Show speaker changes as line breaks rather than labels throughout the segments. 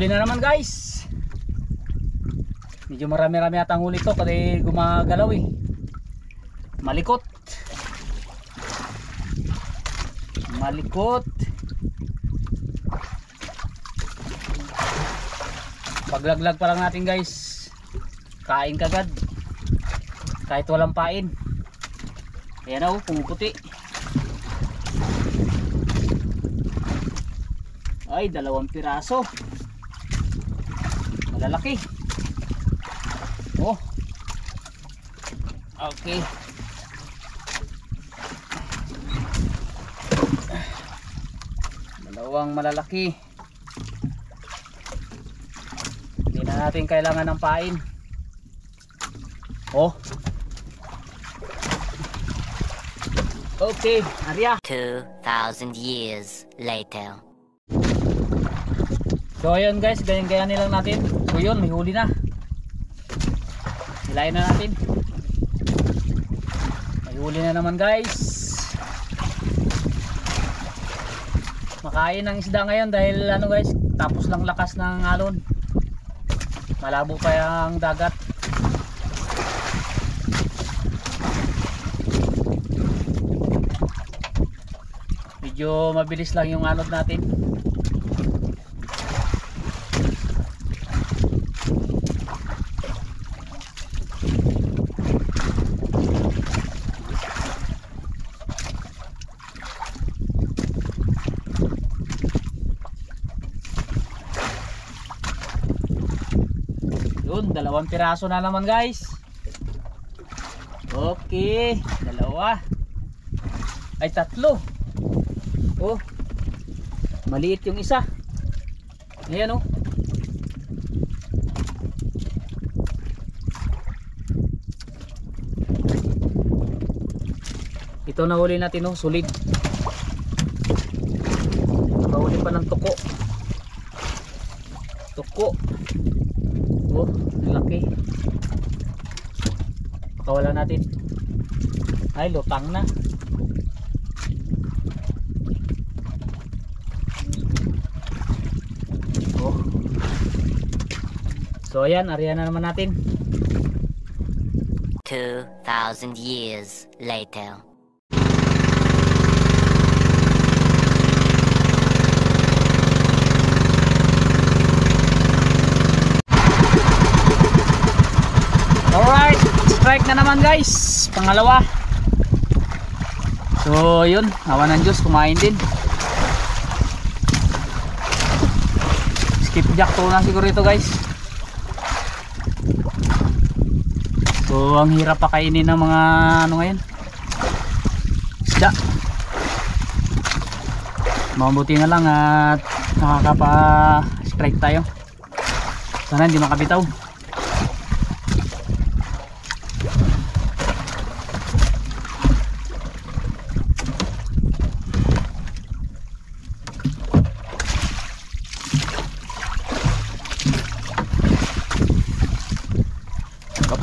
huli na naman guys. Medyo marami-rami atang huli to kasi gumagalaw eh. Malikot. Malikot. Paglaglag pa lang natin guys, kain kagad kahit walang pain. Ayan o, pumuputi. Ay, 2 piraso. Malalaki. Oh. Okay. Dalawang malalaki. Hindi na natin kailangan ng pain. Oh. Okay, Arya.
2,000 years later.
So ayun guys, ganyan nilang natin. So yun, may huli na. Hilahin na natin. May huli na naman guys. Makain ng isda ngayon dahil ano guys, tapos lang lakas ng alon. Malabo pa yung dagat. Medyo mabilis lang yung alon natin. Yun, 2 piraso na naman guys. Okay, 2. Ay 3. Oh, maliit yung isa. Ayan oh. Ito na huli natin oh, solid. Nakahuli pa ng tuko. Tuko. Oh, laki. Pakawala natin. Ay, lutang na. Oh. So ayan, ariyan na naman natin.
2,000 years later.
Alright, strike na naman guys, pangalawa. So yun, awa ng Diyos, kumain din. Skipjack to na siguro ito guys. So ang hirap pa kainin ng mga ano ngayon, isda. Mabuti na lang at nakakapa-strike tayo. Sana hindi makabitaw.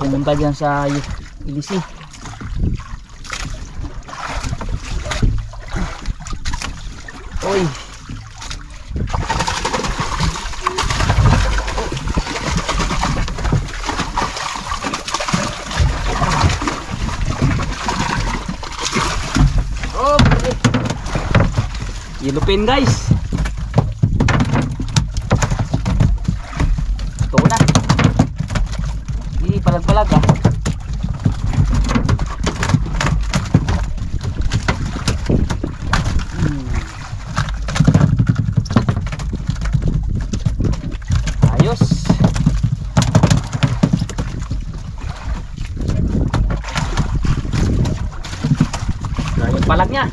Pumunta dyan sa Ilisi. Oy, okay. Yelupin guys. Ito na. Palag-palag ah. Ayos. Yung palag niya.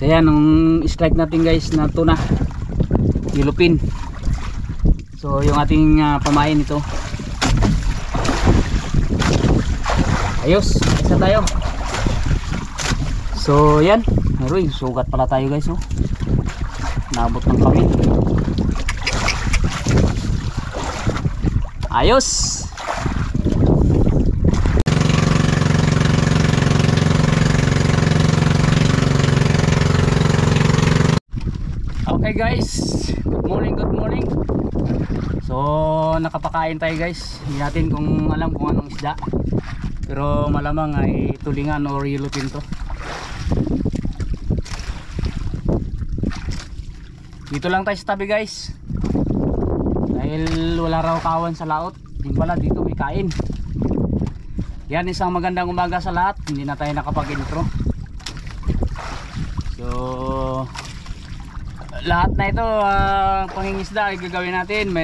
So yan ang strike natin guys na tuna, yellowfin. So yung ating pamain ito. Ayos, isa tayo. So yan, aroy, sugat pala tayo guys, oh. Nabot ng kami. Ayos. Okay guys, good morning, good morning. So nakapakain tayo guys. Hindi natin kung alam kung anong isda, pero malamang ay tulingan or yellowfin to. Dito lang tayo sa tabi guys, dahil wala raw kawan sa laot. Din pala dito may kain. Yan, isang magandang umaga sa lahat. Hindi na tayo nakapag-intro. So lahat na ito pangingisda ay gagawin natin.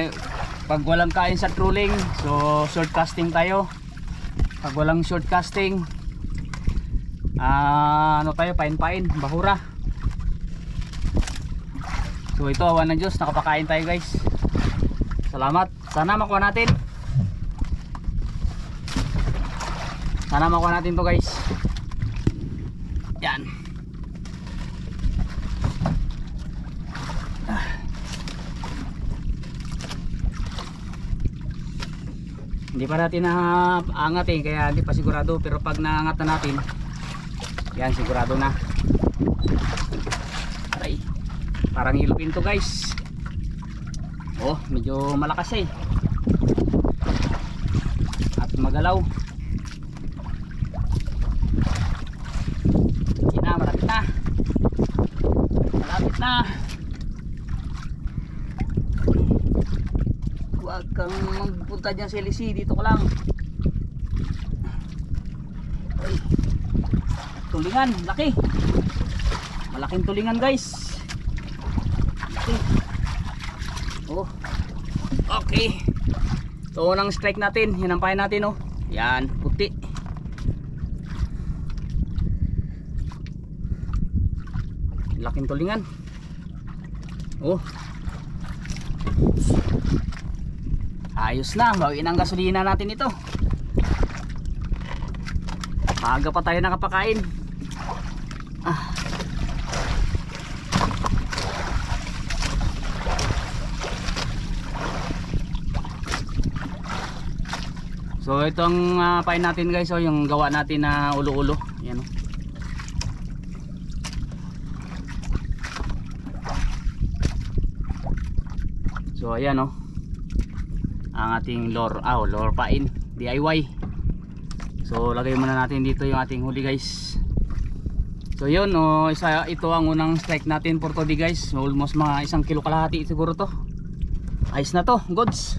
Pag walang kain sa trolling, so short casting tayo. Pag walang short casting, ano tayo, pain-pain, bahura. So ito, awan ng Diyos, nakapakain tayo guys. Salamat. Sana makuha natin. Sana makuha natin to guys. Yan. Hindi pa natin naangatin kaya hindi pa sigurado, pero pag naangat na natin, yan, sigurado na. Aray, parang yellowfin to guys. Oh, medyo malakas at magalaw. Yan na, malapit na. Malapit na. Huwag kang magpunta dyan sa LC, dito ko lang. Ay, tulingan, laki. Malaking tulingan guys. Laki. Oh, okay. So unang strike natin, hinampayan natin, oh. Yan, puti. Laking tulingan. Oh, ayos na, bawiin ang gasolina natin ito. Maaga pa tayo nakapakain. So itong pain natin guys, oh, yung gawa natin na ulo-ulo. Yan, oh. So ayan, oh, ang ating lure pain DIY. So lagay muna natin dito yung ating huli guys. So yun, oh, ito ang unang strike natin for today guys. Almost mga 1 kilo kalahati siguro to. Ayos na to, goods.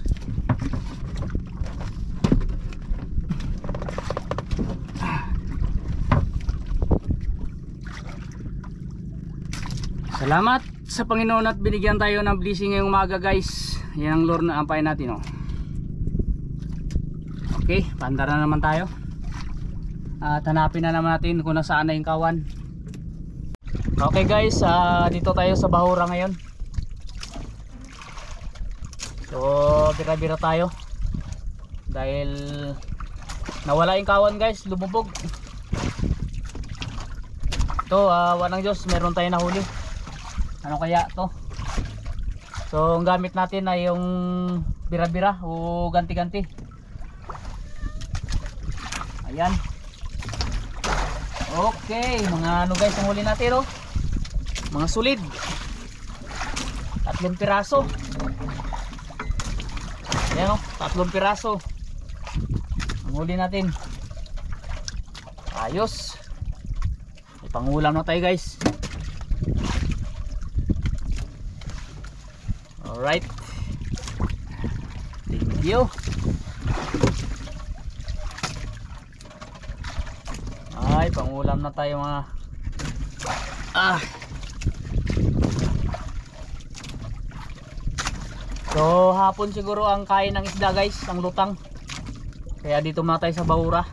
Salamat sa Panginoon at binigyan tayo ng blessing ngayong umaga guys. Yan ang lure na ampayin natin, oh. Okay, pandar na naman tayo. At hanapin na naman natin kung nasaan na yung kawan. Okay guys, dito tayo sa bahura ngayon. So bira-bira tayo dahil nawala yung kawan guys, lumubog. Ito, wanang Diyos, meron tayo nahuli. Ano kaya to? So ang gamit natin ay yung bira-bira o ganti-ganti. Ayan. Okay, mga ano guys ang huli natin, oh. Mga solid. 3 piraso. Ayan, oh, 3 piraso ang huli natin. Ayos. May pangulam na tayo guys. Alright, thank you. Ay, pangulam na tayo mga So hapon siguro ang kain ng isda guys, ang lutang. Kaya dito muna tayo sa bahura.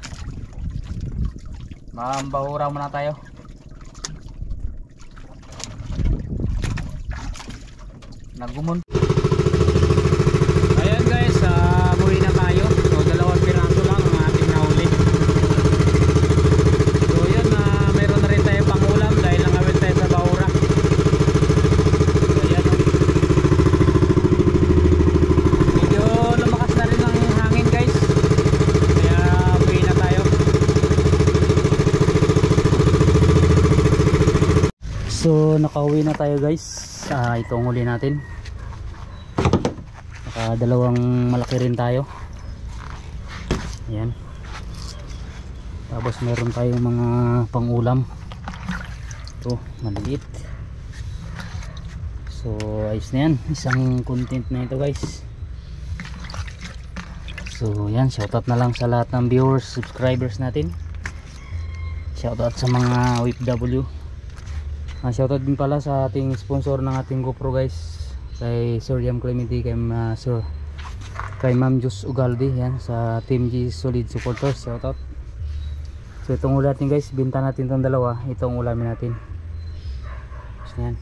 Mambahura muna tayo. Nagumon. Ayan guys, buhay na tayo. So dalawang piraso lang ang ating nahuli. So yun, meron na rin tayo pangulam dahil nangawin tayo sa bahura. So ayan, medyo lumakas na rin ang hangin guys, kaya buhay na tayo. So nakauwi na tayo guys. Itong huli natin, dalawang malaki rin tayo. Ayan. Tapos meron tayong mga pangulam. Ito maliit. So ayos na yan, isang content na ito guys. So yan, shoutout na lang sa lahat ng viewers, subscribers natin. Shoutout sa mga OFW. Shoutout din pala sa ating sponsor ng ating GoPro guys, kay Sir Yam Clemente, kay Ma'am Jus Ugalde, yan, sa Team G Solid Supporters. Shoutout. So itong ulam natin guys, binta natin itong dalawa, itong ulamin natin. So yan.